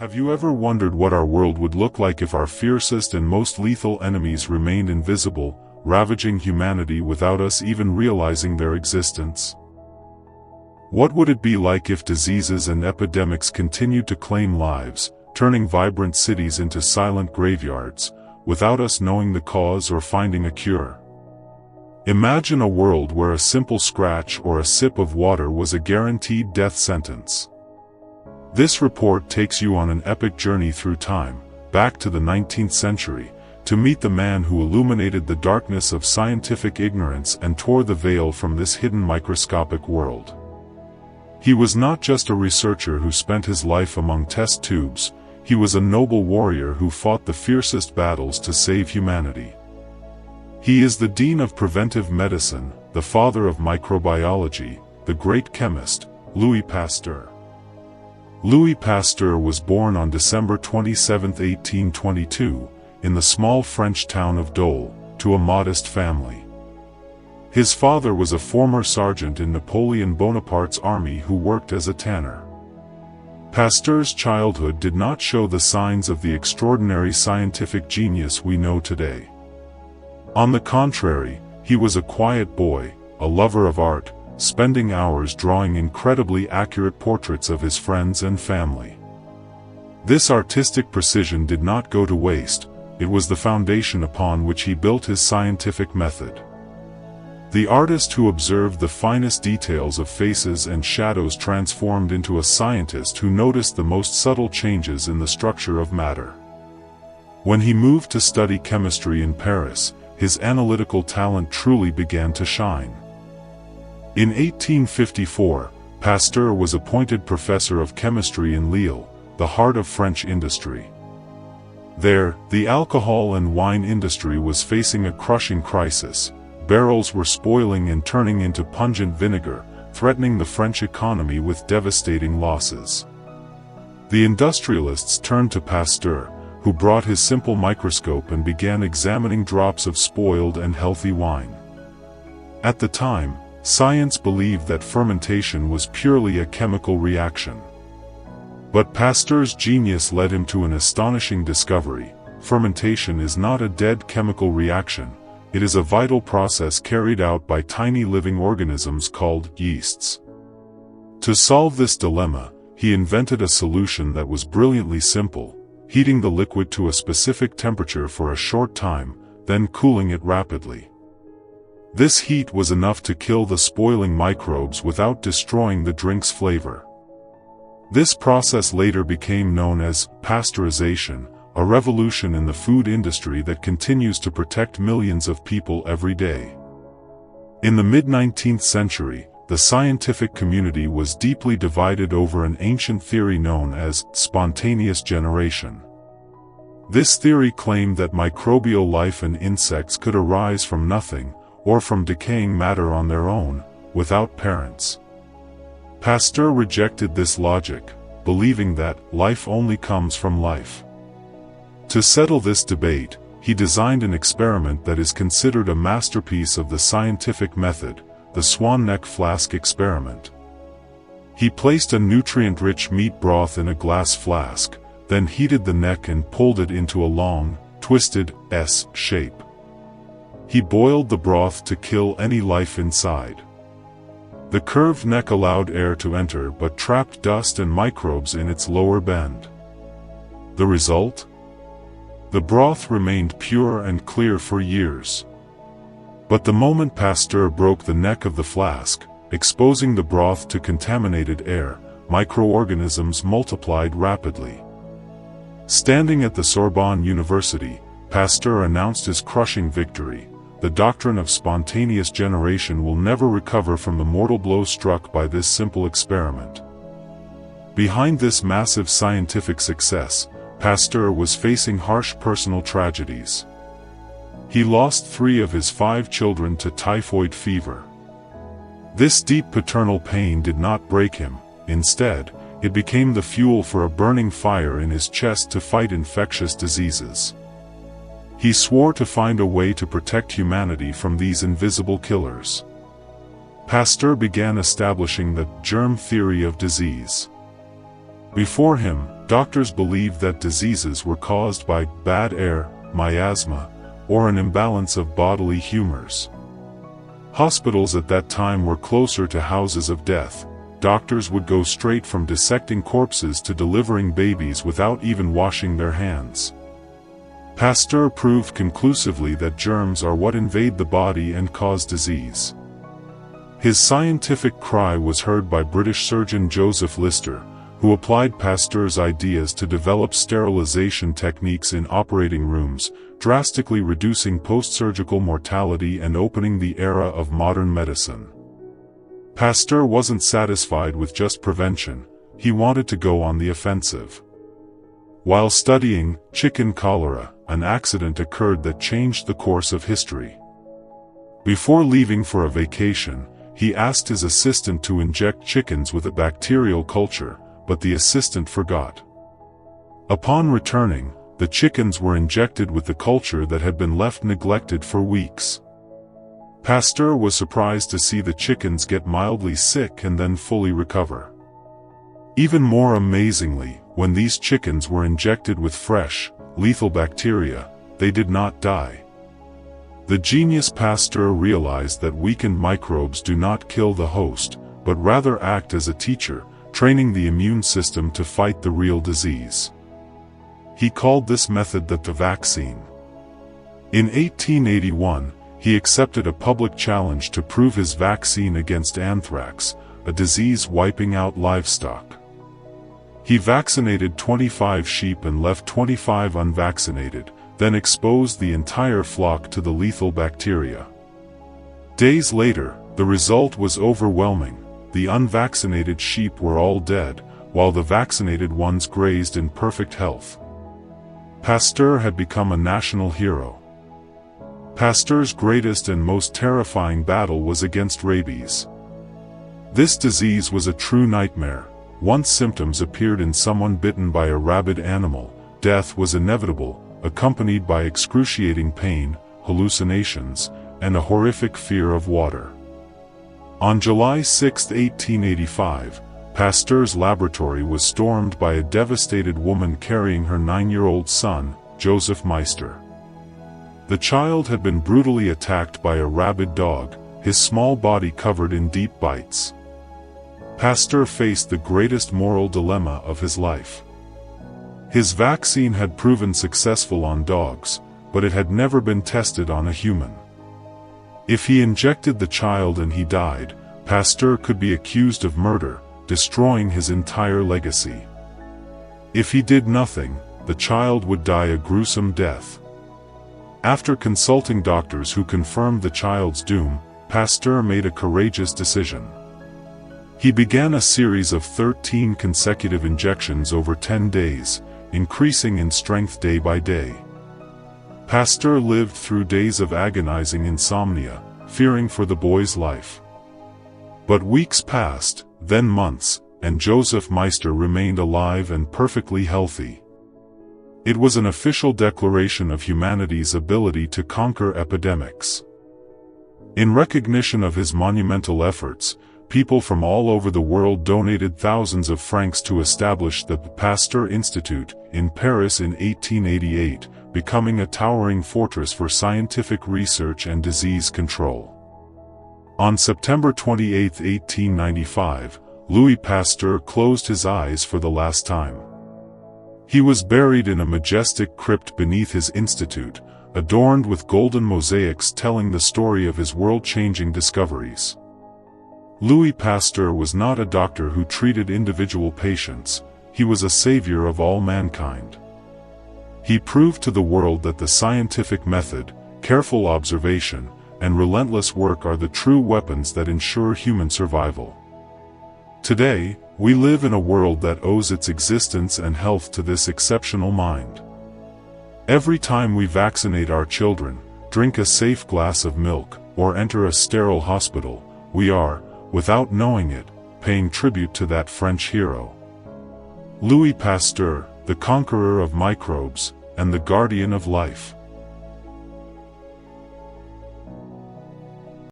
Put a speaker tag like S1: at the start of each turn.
S1: Have you ever wondered what our world would look like if our fiercest and most lethal enemies remained invisible, ravaging humanity without us even realizing their existence? What would it be like if diseases and epidemics continued to claim lives, turning vibrant cities into silent graveyards, without us knowing the cause or finding a cure? Imagine a world where a simple scratch or a sip of water was a guaranteed death sentence. This report takes you on an epic journey through time, back to the 19th century, to meet the man who illuminated the darkness of scientific ignorance and tore the veil from this hidden microscopic world. He was not just a researcher who spent his life among test tubes, he was a noble warrior who fought the fiercest battles to save humanity. He is the Dean of Preventive Medicine, the father of microbiology, the great chemist, Louis Pasteur. Louis Pasteur was born on December 27, 1822, in the small French town of Dole, to a modest family. His father was a former sergeant in Napoleon Bonaparte's army who worked as a tanner. Pasteur's childhood did not show the signs of the extraordinary scientific genius we know today. On the contrary, he was a quiet boy, a lover of art, spending hours drawing incredibly accurate portraits of his friends and family. This artistic precision did not go to waste, it was the foundation upon which he built his scientific method. The artist who observed the finest details of faces and shadows transformed into a scientist who noticed the most subtle changes in the structure of matter. When he moved to study chemistry in Paris, his analytical talent truly began to shine. In 1854, Pasteur was appointed professor of chemistry in Lille, the heart of French industry. There, the alcohol and wine industry was facing a crushing crisis. Barrels were spoiling and turning into pungent vinegar, threatening the French economy with devastating losses. The industrialists turned to Pasteur, who brought his simple microscope and began examining drops of spoiled and healthy wine. At the time, science believed that fermentation was purely a chemical reaction. But Pasteur's genius led him to an astonishing discovery: fermentation is not a dead chemical reaction, it is a vital process carried out by tiny living organisms called yeasts. To solve this dilemma, he invented a solution that was brilliantly simple: heating the liquid to a specific temperature for a short time, then cooling it rapidly. This heat was enough to kill the spoiling microbes without destroying the drink's flavor. This process later became known as pasteurization, a revolution in the food industry that continues to protect millions of people every day. In the mid-19th century, the scientific community was deeply divided over an ancient theory known as spontaneous generation. This theory claimed that microbial life and insects could arise from nothing, or from decaying matter on their own, without parents. Pasteur rejected this logic, believing that life only comes from life. To settle this debate, he designed an experiment that is considered a masterpiece of the scientific method, the swan neck flask experiment. He placed a nutrient-rich meat broth in a glass flask, then heated the neck and pulled it into a long, twisted S shape. He boiled the broth to kill any life inside. The curved neck allowed air to enter but trapped dust and microbes in its lower bend. The result? The broth remained pure and clear for years. But the moment Pasteur broke the neck of the flask, exposing the broth to contaminated air, microorganisms multiplied rapidly. Standing at the Sorbonne University, Pasteur announced his crushing victory: the doctrine of spontaneous generation will never recover from the mortal blow struck by this simple experiment. Behind this massive scientific success, Pasteur was facing harsh personal tragedies. He lost 3 of his 5 children to typhoid fever. This deep paternal pain did not break him; instead, it became the fuel for a burning fire in his chest to fight infectious diseases. He swore to find a way to protect humanity from these invisible killers. Pasteur began establishing the germ theory of disease. Before him, doctors believed that diseases were caused by bad air, miasma, or an imbalance of bodily humors. Hospitals at that time were closer to houses of death. Doctors would go straight from dissecting corpses to delivering babies without even washing their hands. Pasteur proved conclusively that germs are what invade the body and cause disease. His scientific cry was heard by British surgeon Joseph Lister, who applied Pasteur's ideas to develop sterilization techniques in operating rooms, drastically reducing post-surgical mortality and opening the era of modern medicine. Pasteur wasn't satisfied with just prevention, he wanted to go on the offensive. While studying chicken cholera, an accident occurred that changed the course of history. Before leaving for a vacation, he asked his assistant to inject chickens with a bacterial culture, but the assistant forgot. Upon returning, the chickens were injected with the culture that had been left neglected for weeks. Pasteur was surprised to see the chickens get mildly sick and then fully recover. Even more amazingly, when these chickens were injected with fresh, lethal bacteria, they did not die. The genius Pasteur realized that weakened microbes do not kill the host, but rather act as a teacher, training the immune system to fight the real disease. He called this method the vaccine. In 1881, he accepted a public challenge to prove his vaccine against anthrax, a disease wiping out livestock. He vaccinated 25 sheep and left 25 unvaccinated, then exposed the entire flock to the lethal bacteria. Days later, the result was overwhelming. The unvaccinated sheep were all dead, while the vaccinated ones grazed in perfect health. Pasteur had become a national hero. Pasteur's greatest and most terrifying battle was against rabies. This disease was a true nightmare. Once symptoms appeared in someone bitten by a rabid animal, death was inevitable, accompanied by excruciating pain, hallucinations, and a horrific fear of water. On July 6, 1885, Pasteur's laboratory was stormed by a devastated woman carrying her 9-year-old son, Joseph Meister. The child had been brutally attacked by a rabid dog, his small body covered in deep bites. Pasteur faced the greatest moral dilemma of his life. His vaccine had proven successful on dogs, but it had never been tested on a human. If he injected the child and he died, Pasteur could be accused of murder, destroying his entire legacy. If he did nothing, the child would die a gruesome death. After consulting doctors who confirmed the child's doom, Pasteur made a courageous decision. He began a series of 13 consecutive injections over 10 days, increasing in strength day by day. Pasteur lived through days of agonizing insomnia, fearing for the boy's life. But weeks passed, then months, and Joseph Meister remained alive and perfectly healthy. It was an official declaration of humanity's ability to conquer epidemics. In recognition of his monumental efforts, people from all over the world donated thousands of francs to establish the Pasteur Institute in Paris in 1888, becoming a towering fortress for scientific research and disease control. On September 28, 1895, Louis Pasteur closed his eyes for the last time. He was buried in a majestic crypt beneath his institute, adorned with golden mosaics telling the story of his world-changing discoveries. Louis Pasteur was not a doctor who treated individual patients, he was a savior of all mankind. He proved to the world that the scientific method, careful observation, and relentless work are the true weapons that ensure human survival. Today, we live in a world that owes its existence and health to this exceptional mind. Every time we vaccinate our children, drink a safe glass of milk, or enter a sterile hospital, we are, without knowing it, paying tribute to that French hero. Louis Pasteur, the conqueror of microbes, and the guardian of life.